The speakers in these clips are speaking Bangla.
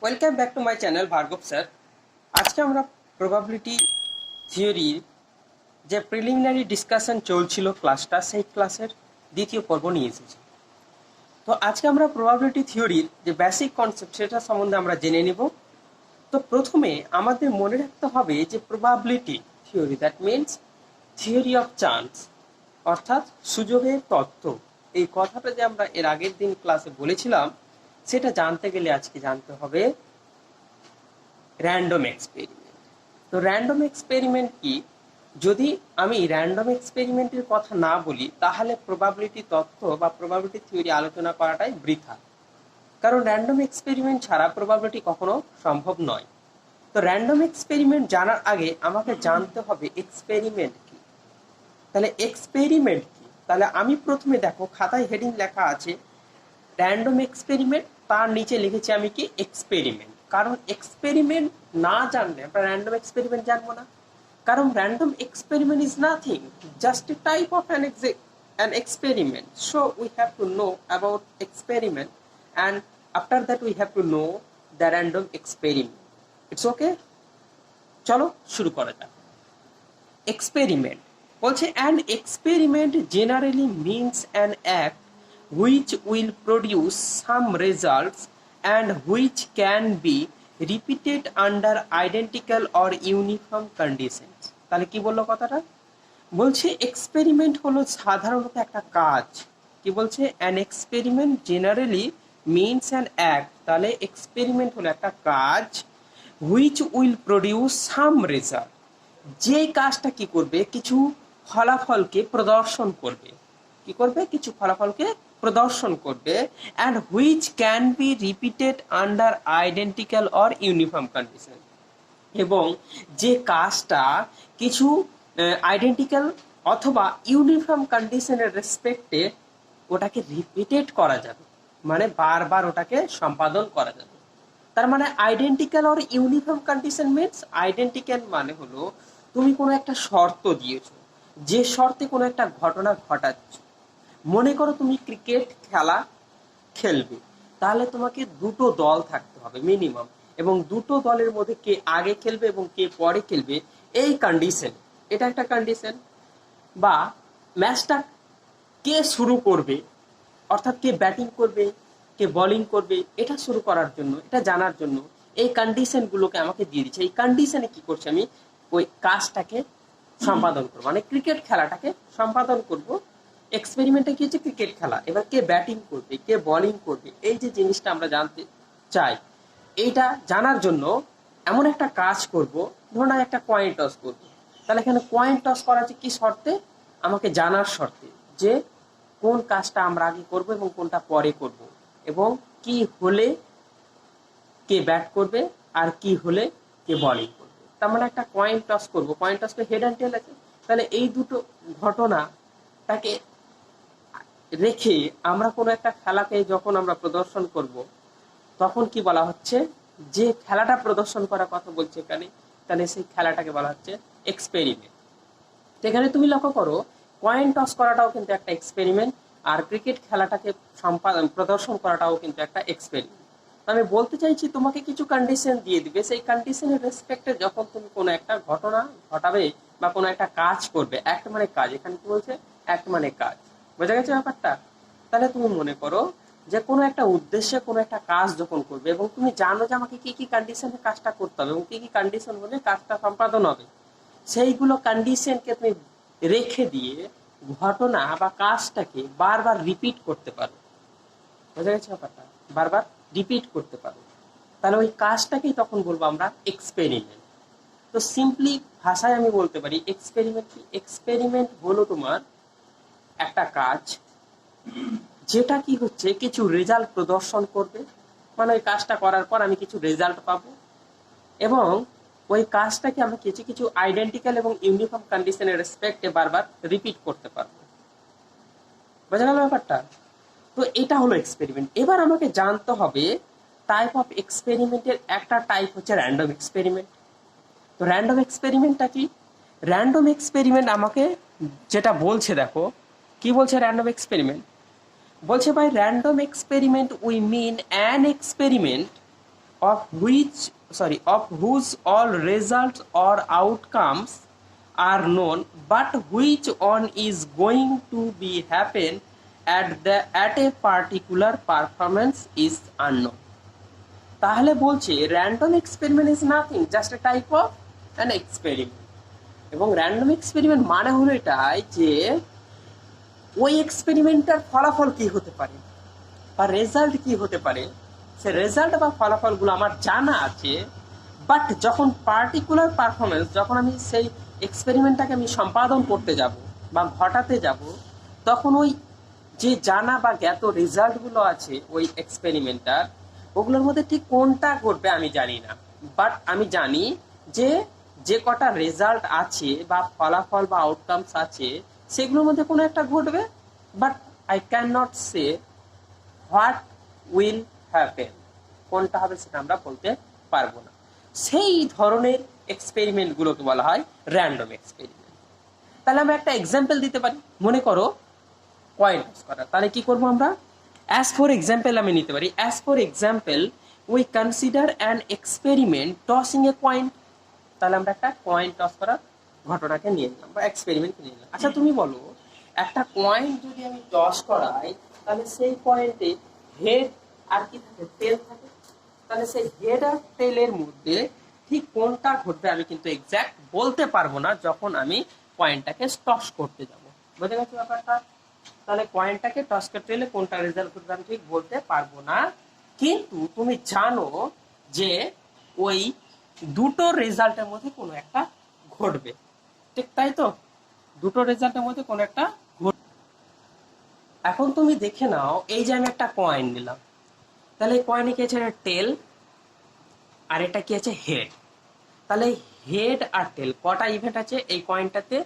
Welcome back to my channel Bhargobsir। আজকে আমরা প্রবাবিলিটি থিওরির যে প্রিলিমিনারি ডিসকাশন চলছিল ক্লাসটা, সেই ক্লাসের দ্বিতীয় পর্ব নিয়ে এসেছি। তো আজকে আমরা প্রবাবিলিটি থিওরির যে বেসিক কনসেপ্ট সেটা সম্বন্ধে আমরা জেনে নেব। তো প্রথমে আমাদের মনে রাখতে হবে যে probability theory, that means theory of chance, অর্থাৎ সুযোগের তত্ত্ব। এই কথাটা যে আমরা এর আগের দিন ক্লাসে বলেছিলাম, সেটা জানতে গেলে আজকে জানতে হবে র্যান্ডম এক্সপেরিমেন্ট। তো র্যান্ডম এক্সপেরিমেন্ট কি? যদি আমি র্যান্ডম এক্সপেরিমেন্টের কথা না বলি, তাহলে প্রবাবিলিটি তত্ত্ব বা প্রবাবিলিটি থিওরি আলোচনা করাটাই বৃথা, কারণ র্যান্ডম এক্সপেরিমেন্ট ছাড়া প্রবাবিলিটি কখনো সম্ভব নয়। তো র্যান্ডম এক্সপেরিমেন্ট জানার আগে আমাকে জানতে হবে এক্সপেরিমেন্ট কি। তাহলে এক্সপেরিমেন্ট কি? তাহলে আমি প্রথমে দেখো খাতায় হেডিং লেখা আছে র্যান্ডম এক্সপেরিমেন্ট, তার নিচে লিখেছি আমি কি এক্সপেরিমেন্ট। কারণ এক্সপেরিমেন্ট না জানলে আমরা র্যান্ডম এক্সপেরিমেন্ট জানবো না। কারণ random experiment is nothing, just a type of an experiment. So we have to know about experiment, and after that we have to know the random experiment. It's okay? চলো শুরু করা যাক। এক্সপেরিমেন্ট বলছে an experiment generally means an act which will produce some results and which can be repeated under identical or uniform conditions. তাহলে কি বললো কথাটা? বলছে এক্সপেরিমেন্ট হলো সাধারণত একটা কাজ। কি বলছে? an experiment generally means an act, তাহলে এক্সপেরিমেন্ট হলো একটা কাজ which will produce some result, যে কাজটা কি করবে? কিছু ফলাফলকে প্রদর্শন করবে। কি করবে? কিছু ফলাফলকে প্রদর্শন করবে। and which can be repeated under identical or uniform condition, এবং যে কাজটা কিছু আইডেন্টিক্যাল অথবা ইউনিফর্ম কন্ডিশনের রেসপেক্টে ওটাকে রিপিটেড করা যাবে, মানে বারবার ওটাকে সম্পাদন করা যাবে। তার মানে identical or uniform condition means, identical মানে হলো তুমি কোনো একটা শর্ত দিয়েছো, যে শর্তে কোনো একটা ঘটনা ঘটাচ্ছ। মনে করো তুমি ক্রিকেট খেলা খেলবে, তাহলে তোমাকে দুটো দল থাকতে হবে মিনিমাম, এবং দুটো দলের মধ্যে কে আগে খেলবে এবং কে পরে খেলবে, এই কন্ডিশন, এটা একটা কন্ডিশন। বা ম্যাচটা কে শুরু করবে, অর্থাৎ কে ব্যাটিং করবে কে বোলিং করবে, এটা শুরু করার জন্য, এটা জানার জন্য এই কন্ডিশনগুলোকে আমাকে দিয়ে দিচ্ছে। এই কন্ডিশনে কি করছি? আমি ওই কাজটাকে সম্পাদন করবো, মানে ক্রিকেট খেলাটাকে সম্পাদন করব। এক্সপেরিমেন্টে কি হচ্ছে? ক্রিকেট খেলা। এবার কে ব্যাটিং করবে কে বোলিং করবে, এই যে জিনিসটা আমরা জানতে চাই, এইটা জানার জন্য এমন একটা কাজ করব, ধরুন একটা কয়েন টস করব। তাহলে এখানে কয়েন টস করা হচ্ছে কি শর্তে? আমাকে জানার শর্তে, যে কোন কাজটা আমরা আগে করব এবং কোনটা পরে করব, এবং কি হলে কে ব্যাট করবে আর কি হলে কে বোলিং করবে। তার মানে একটা কয়েন টস করব, coin toss head and tell আছে। তাহলে এই দুটো ঘটনাটাকে রেখে আমরা কোনো একটা খেলাকে যখন আমরা প্রদর্শন করব, তখন কি বলা হচ্ছে? যে খেলাটা প্রদর্শন করার কথা বলছে এখানে, তাহলে সেই খেলাটাকে বলা হচ্ছে এক্সপেরিমেন্ট। তো এখানে তুমি লক্ষ্য করো, কয়েন টস করাটাও কিন্তু একটা এক্সপেরিমেন্ট, আর ক্রিকেট খেলাটাকে প্রদর্শন করাটাও কিন্তু একটা এক্সপেরিমেন্ট। আমি বলতে চাইছি তোমাকে কিছু কন্ডিশন দিয়ে দিবে, সেই কন্ডিশনের রেসপেক্টে যখন তুমি কোনো একটা ঘটনা ঘটাবে বা কোনো একটা কাজ করবে, অ্যাক্ট মানে কাজ, এখানে কি বলছে? অ্যাক্ট মানে কাজ। বোঝা গেছে ব্যাপারটা? তাহলে তুমি মনে করো যে কোনো একটা উদ্দেশ্যে কোনো একটা কাজ যখন করবে, এবং তুমি জানো যে আমাকে কি কি কন্ডিশনে কাজটা করতে হবে এবং কি কি কন্ডিশন হলে কাজটা সম্পাদন হবে, সেইগুলো কন্ডিশনকে তুমি রেখে দিয়ে ঘটনা বা কাজটাকে বারবার রিপিট করতে পারো। বোঝা গেছে ব্যাপারটা? বারবার রিপিট করতে পারো, তাহলে ওই কাজটাকেই তখন বলবো আমরা এক্সপেরিমেন্ট। তো সিম্পলি ভাষায় আমি বলতে পারি এক্সপেরিমেন্ট কি? এক্সপেরিমেন্ট হলো তোমার একটা কাজ যেটা কি হচ্ছে কিছু রেজাল্ট প্রদর্শন করবে, মানে ওই কাজটা করার পর আমি কিছু রেজাল্ট পাবো, এবং ওই কাজটাকে আমি কিছু কিছু আইডেন্টিক্যাল এবং ইউনিফর্ম কন্ডিশনের রেসপেক্টে বারবার রিপিট করতে পারবো। বোঝা গেল ব্যাপারটা? তো এটা হলো এক্সপেরিমেন্ট। এবার আমাকে জানতে হবে টাইপ অফ এক্সপেরিমেন্টের একটা টাইপ হচ্ছে র্যান্ডম এক্সপেরিমেন্ট। তো র্যান্ডম এক্সপেরিমেন্টটা কি? র্যান্ডম এক্সপেরিমেন্ট আমাকে যেটা বলছে, দেখো কি বলছে র্যান্ডম এক্সপেরিমেন্ট। বলছে by random experiment we mean an experiment of whose all results or outcomes are known, but which one is going to be happen at a particular performance is unknown. তাহলে বলছে random experiment is nothing, just a type of an experiment. এবং র্যান্ডম এক্সপেরিমেন্ট মানে হলো এটাই যে ওই এক্সপেরিমেন্টটার ফলাফল কি হতে পারে বা রেজাল্ট কি হতে পারে, সে রেজাল্ট বা ফলাফলগুলো আমার জানা আছে, বাট যখন পার্টিকুলার পারফরমেন্স, যখন আমি সেই এক্সপেরিমেন্টটাকে আমি সম্পাদন করতে যাব বা ঘটাতে যাব, তখন ওই যে জানা বা জ্ঞাত রেজাল্টগুলো আছে ওই এক্সপেরিমেন্টটার, ওগুলোর মধ্যে ঠিক কোনটা ঘটবে আমি জানি না, বাট আমি জানি যে যে কটা রেজাল্ট আছে বা ফলাফল বা আউটকামস আছে সেগুলোর মধ্যে কোনো একটা ঘটবে, but I can not say what will happen, কোনটা হবে সেটা আমরা বলতে পারবো না। সেই ধরনের এক্সপেরিমেন্টগুলোকে বলা হয় র্যান্ডম এক্সপেরিমেন্ট। তাহলে আমরা একটা এক্সাম্পল দিতে পারি, মনে করো কয়েন টস করা। তাহলে কি করবো আমরা, অ্যাজ ফর এক্সাম্পল আমি নিতে পারি, as for example we consider an experiment tossing A coin. তাহলে আমরা একটা কয়েন টস করার ঘটনাকে নিয়ে নিলাম বা এক্সপেরিমেন্টকে নিয়ে নিলাম। আচ্ছা তুমি বলো, একটা কয়েন যদি আমি টস করাই তাহলে সেই পয়েন্টে হেড আর কি থাকে, টেল থাকে। তাহলে সেই হেড আর টেলের মধ্যে ঠিক কোনটা ঘটবে আমি কিন্তু এক্সাক্ট বলতে পারবো না যখন আমি পয়েন্টটাকে টস করতে যাব। বুঝে গেছো ব্যাপারটা? তাহলে পয়েন্টটাকে টস করতে গেলে কোনটা রেজাল্ট ঘটবে আমি ঠিক বলতে পারবো না, কিন্তু তুমি জানো যে ওই দুটো রেজাল্টের মধ্যে কোনো একটা ঘটবে, ঠিক তাই তো? দুটো রেজাল্টের মধ্যে কোনো একটা ঘটবে। এখন তুমি দেখে নাও, এই যে আমি একটা কয়েন নিলাম, তাহলে এই কয়েনে কি আছে, টেল আর এটা কি আছে, হেড। তাহলে হেড আর টেল কটা ইভেন্ট আছে এই কয়েনটাতে?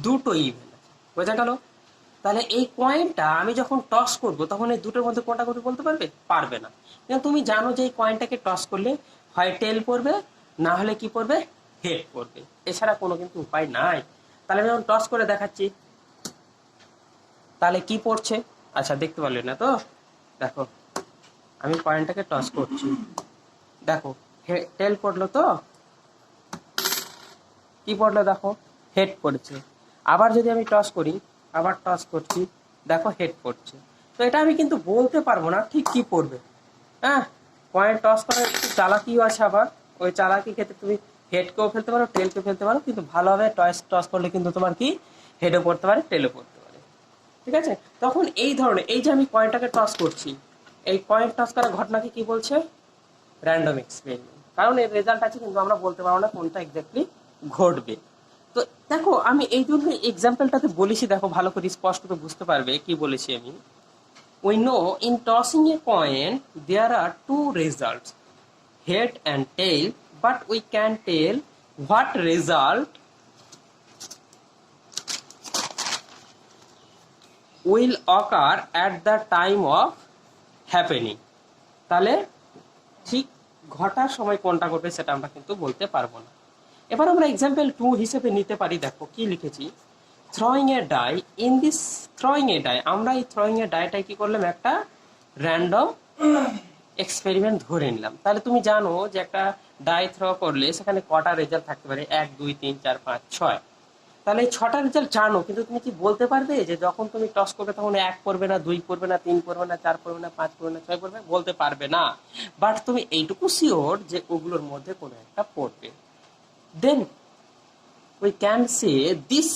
দুটো ইভেন্ট আছে, বোঝা গেল? তাহলে এই কয়েনটা আমি যখন টস করব তখন এই দুটোর মধ্যে কোনটা করবে বলতে পারবে? পারবে না। কিন্তু তুমি জানো যে এই কয়েনটাকে টস করলে হয় টেল পড়বে, না হলে কি পড়বে, হেড পড়বে, এছাড়া কোনো কিন্তু উপায় নাই। তাহলে আমি যখন টস করে দেখাচ্ছি, তাহলে কি পড়ছে? আচ্ছা দেখতে পারলে না তো? দেখো আমি কয়েনটাকে টস করছি, দেখো টেল পড়লো তো, কি পড়লো দেখো, হেড পড়ছে। আবার যদি আমি টস করি, আবার টস করছি, দেখো হেড পড়ছে। তো এটা আমি কিন্তু বলতে পারবো না ঠিক কি পড়বে। হ্যাঁ, কয়েন টস করার একটু চালাকিও আছে, আবার ওই চালাকি ক্ষেত্রে তুমি হেডকেও ফেলতে পারো, টেলকেও ফেলতে পারো, কিন্তু ভালোভাবে টস করলে কিন্তু তোমার কি হেডও পড়তে পারে, টেলও পড়তে পারে, ঠিক আছে? তখন এই ধরনের, এই যে আমি কয়েনটাকে টস করছি, এই কয়েন টস করার ঘটনাকে কি বলছে? Random experiment. কারণ এর রেজাল্ট আছে কিন্তু আমরা বলতে পারবো না কোনটা এক্স্যাক্টলি ঘটবে। তো দেখো আমি এই জন্য এক্সাম্পলটাতে বলেছি, দেখো ভালো করে স্পষ্ট করে বুঝতে পারবে কি বলেছি আমি। We know in tossing a coin there are two results, head and tail, but we can tell what result will occur at the time of happening. তাহলে ঠিক ঘটার সময় কোনটা ঘটবে সেটা আমরা কিন্তু বলতে পারবো না। এবার আমরা এক্সাম্পল 2 হিসেবে নিতে পারি, দেখো কি লিখেছি, throwing a die. In this throwing a die, আমরা এই থ্রোয়িং এ ডাইটাই কি করলাম, একটা র্যান্ডম এক্সপেরিমেন্ট ধরে নিলাম। তাহলে তুমি জানো যে একটা ডাই থ্রো করলে সেখানে কটা রেজাল্ট থাকতে পারে, 1 2 3 4 5 6। তাহলে এই 6টা রেজাল্ট জানো, কিন্তু তুমি কি বলতে পারবে যে যখন তুমি টস করবে তখন 1 পড়বে না, 2 পড়বে না, 3 পড়বে না, 4 পড়বে না, 5 পড়বে না, 6 পড়বে? বলতে পারবে না, বাট তুমি এইটুকু শিওর যে ওগুলোর মধ্যে কোনো একটা পড়বে। দেন we can say this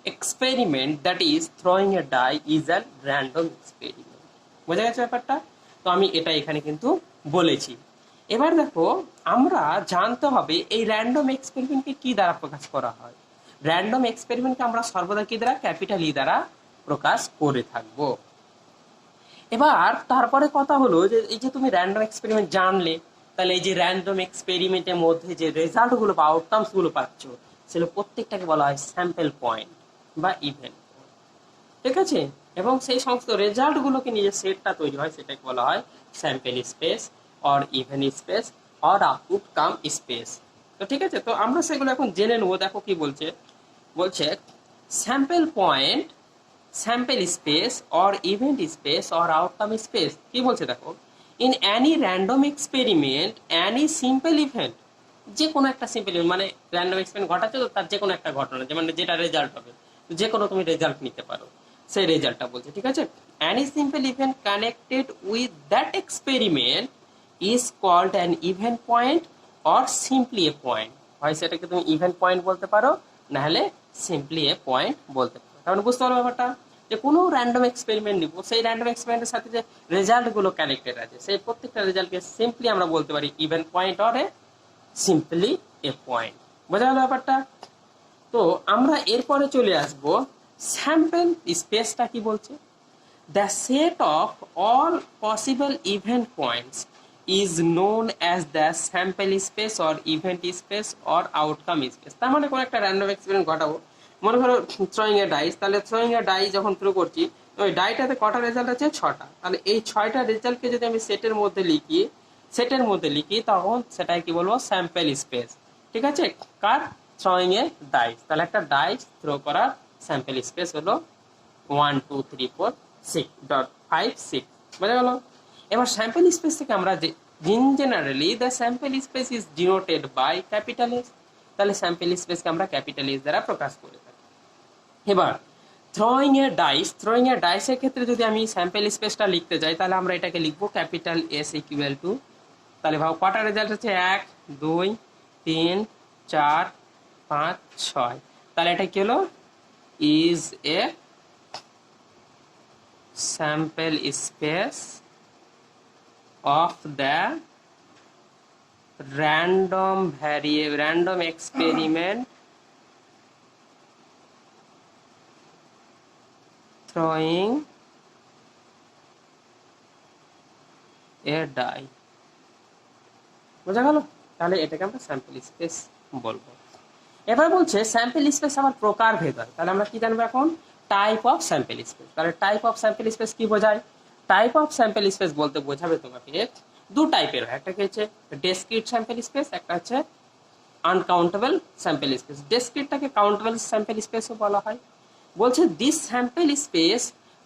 experiment, that is throwing a die, is a random experiment. বোঝা গেছে ব্যাপারটা? তো আমি এটা এখানে কিন্তু বলেছি। এবার দেখো আমরা জানতে হবে এই র্যান্ডম এক্সপেরিমেন্টকে কি দ্বারা প্রকাশ করা হয়। র্যান্ডম এক্সপেরিমেন্টকে আমরা সর্বদা কি দ্বারা, ক্যাপিটাল ই দ্বারা প্রকাশ করে থাকবো। এবার তারপরে কথা হলো যে এই যে তুমি র্যান্ডম এক্সপেরিমেন্ট জানলে, তাহলে এই যে র্যান্ডম এক্সপেরিমেন্টের মধ্যে যে রেজাল্ট গুলো বা আউটকামস গুলো পাচ্ছ সেগুলো প্রত্যেকটাকে বলা হয় স্যাম্পল পয়েন্ট বা ইভেন্ট, ঠিক আছে? এবং সেই সমস্ত রেজাল্ট গুলোকে নিয়ে যে সেটটা তৈরি হয় সেটাকে বলা হয় sample space or event space or outcome space. তো ঠিক আছে, তো আমরা সেগুলো এখন জেনে নেবো। দেখো কি বলছে, বলছে sample point, sample space or event space or outcome space. কি বলছে দেখো, in any random experiment any simple event, যে কোনো একটা সিম্পল ইভেন্ট মানে র্যান্ডম এক্সপেরিমেন্ট ঘটাচ্ছে তো তার যে কোনো একটা ঘটনা, যে মানে যেটা রেজাল্ট হবে, যে কোনো তুমি রেজাল্ট নিতে পারো, সেই রেজাল্টটা বলছে, ঠিক আছে। Any simple event connected with that experiment is called an event point or simply a point. হয় সেটাকে তুমি ইভেন্ট পয়েন্ট বলতে পারো, নাহলে সিম্পলি এ পয়েন্ট বলতে পারো। তাহলে বুঝতে পারো ব্যাপারটা, যে কোনো র্যান্ডম এক্সপেরিমেন্ট নিব, সেই র্যান্ডম এক্সপেরিমেন্টের সাথে যে রেজাল্টগুলো কানেক্টেড আছে, সেই প্রত্যেকটা রেজাল্টকে সিম্পলি আমরা বলতে পারি event point or a simply a point. বোঝা গেল ব্যাপারটা? তো আমরা এরপরে চলে আসব স্যাম্পল স্পেসটা কি বলছে। The set of all possible event points is known as the sample space or event space or outcome space. তার মানে কোনো একটা র্যান্ডম এক্সপেরিমেন্ট ঘটাবো, মনে করো থ্রোয়িং এ ডাইস, তাহলে থ্রোয়িং এ ডাই যখন থ্রো করছি, ওই ডাইটাতে কটা রেজাল্ট আছে? 6টা। তাহলে এই 6টা রেজাল্টকে যদি আমি সেটের মধ্যে লিখি তখন সেটাকে কি বলবো? Sample space. ঠিক আছে, কার? থ্রোয়িং এ ডাইস। তাহলে একটা ডাইস থ্রো করার স্যাম্পল স্পেস হলো 1 2 3 4 6.56। বোঝা গেল? এবার স্যাম্পল স্পেস থেকে আমরা যে in generally the sample space is denoted by capital S. তাহলে স্যাম্পল স্পেসকে আমরা ক্যাপিটাল এস দ্বারা প্রকাশ করে থাকি। এবার থ্রোয়িং এ ডাইসের ক্ষেত্রে যদি আমি স্যাম্পল স্পেসটা লিখতে যাই, তাহলে আমরা এটাকে লিখবো ক্যাপিটাল এস ইকুয়াল টু, তাহলে ভাব কটা রেজাল্ট হচ্ছে? 1 2 3 4 5 6। তাহলে এটা কি হলো? Is a sample space of the random experiment throwing a die। বোঝা গেল? তাহলে এটাকে আমরা স্যাম্পল স্পেস বলবো। এবার বলছে স্যাম্পল স্পেস আমার প্রকার ভেদ হয়। তাহলে আমরা কি জানবো এখন? Type of sample space. তাহলে টাইপ অফ স্যাম্পল স্পেস কি বোঝায়? টাইপ অফ স্যাম্পল স্পেস বলতে বোঝাবে তোমাকে দু টাইপের হয়, একটা কি হচ্ছে ডেসক্রিট স্যাম্পল স্পেস, একটা হচ্ছে আনকাউন্টেবল স্যাম্পল স্পেস। ডেসক্রিটটাকে কাউন্টেবল স্যাম্পল স্পেসও বলা হয়। বলছে this sample space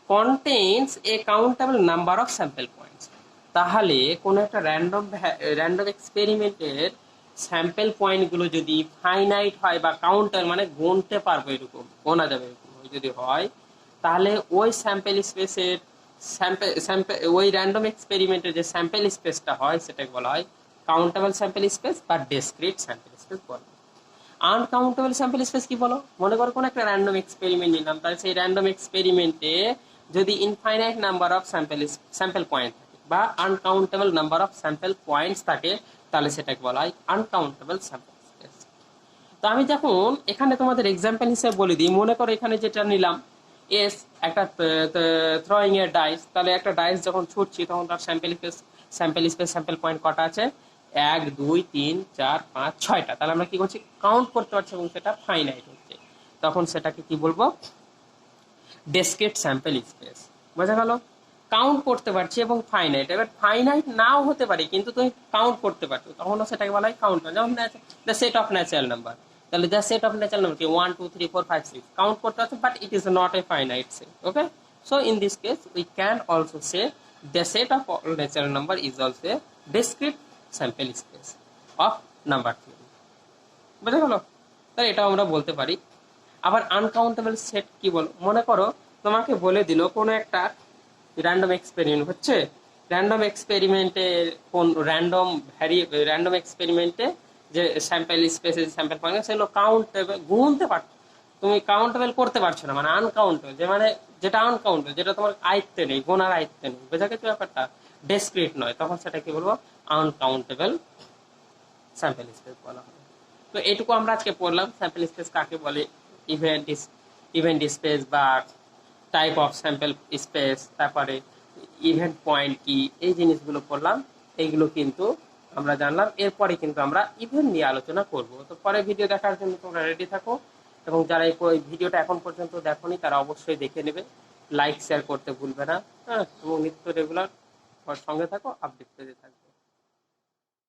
contains a countable number of sample points. তাহলে কোনো একটা র্যান্ডম এক্সপেরিমেন্টের স্যাম্পল পয়েন্টগুলো যদি ফাইনাইট হয় বা কাউন্টার মানে গুনতে পারবো, এরকম গোনা যাবে এরকম যদি হয়, তাহলে ওই স্যাম্পল স্পেসের ওই র্যান্ডম এক্সপেরিমেন্টের যে স্যাম্পল স্পেসটা হয় সেটাকে বলা হয় কাউন্টেবল স্যাম্পল স্পেস বা ডিসক্রিট স্যাম্পল স্পেস বলা হয়। আনকাউন্টেবল স্যাম্পল স্পেস কি বলো? মনে করো কোনো একটা র্যান্ডম এক্সপেরিমেন্ট নিলাম, তাহলে সেই র্যান্ডম এক্সপেরিমেন্টে যদি infinite number of sample point থাকে বা uncountable number of sample points থাকে, তাহলে সেটাকে বলা হয় আনকাউন্টেবল স্যাম্পল স্পেস। তো আমি যখন এখানে তোমাদের এক্সাম্পল হিসেবে বলে দিই, মনে করো এখানে যেটা নিলাম এস, একটা থ্রোয়িং এর ডাইস, তাহলে একটা ডাইস যখন ছুটছি তখন তার স্যাম্পল পয়েন্ট কটা আছে? 1 2 3 4 5 6টা। তাহলে আমরা কি করছি? কাউন্ট করতে পারছি এবং সেটা ফাইনাইট হচ্ছে, তখন সেটাকে কি বলবো? Discrete sample space. বোঝা গেল? কাউন্ট করতে পারছি এবং ফাইনাইট। এবার ফাইনাইট নাও হতে পারে কিন্তু তুমি কাউন্ট করতে পারছো, তখনও সেটাকে বলা হয় কাউন্ট। যেমন the set of natural number, তাহলে the set of natural number কি 1 2 3 4 5 6 কাউন্ট করতে পারছো, but it is not a finite set. Okay, so in this case we can also say the set of all natural number is also a discrete sample space of number theory. বুঝা গেল? তাহলে এটাও আমরা বলতে পারি। আবার আনকাউন্টেবল সেট কি বল? মনে করো তোমাকে বলে দিল কোনো একটা র্যান্ডম এক্সপেরিমেন্ট হচ্ছে, র্যান্ডম এক্সপেরিমেন্টে যে স্যাম্পল স্পেসে স্যাম্পল পয়েন্ট সেগুলো কাউন্টেবল গুনতে পারছো, তুমি কাউন্টেবল করতে পারছো না, মানে আনকাউন্টেবল, যে মানে যেটা আনকাউন্টেবল, যেটা তোমার আয়ত্তে নেই, গোনার আয়ত্তে নেই। বোঝা গেছে ব্যাপারটা? ডিসক্রিট নয়, তখন সেটা কি বলবো? আনকাউন্টেবল স্যাম্পল স্পেস বলা হয়। তো এটুকু আমরা আজকে পড়লাম, স্যাম্পল স্পেস কাকে বলে, ইভেন্ট স্পেস বা টাইপ অফ স্যাম্পল স্পেস, তারপরে ইভেন্ট পয়েন্ট কি, এই জিনিসগুলো পড়লাম। এইগুলো কিন্তু আমরা জানলাম। এরপরে কিন্তু আমরা ইভেন্ট নিয়ে আলোচনা করব। তো পরে ভিডিও দেখার জন্য তোমরা রেডি থাকো, এবং যারা এই ভিডিওটা এখন পর্যন্ত দেখোনি তারা অবশ্যই দেখে নেবে, লাইক শেয়ার করতে ভুলবে না। হ্যাঁ, এবং নিত্য রেগুলার সঙ্গে থাকো, আপডেট পেতে থাকবে।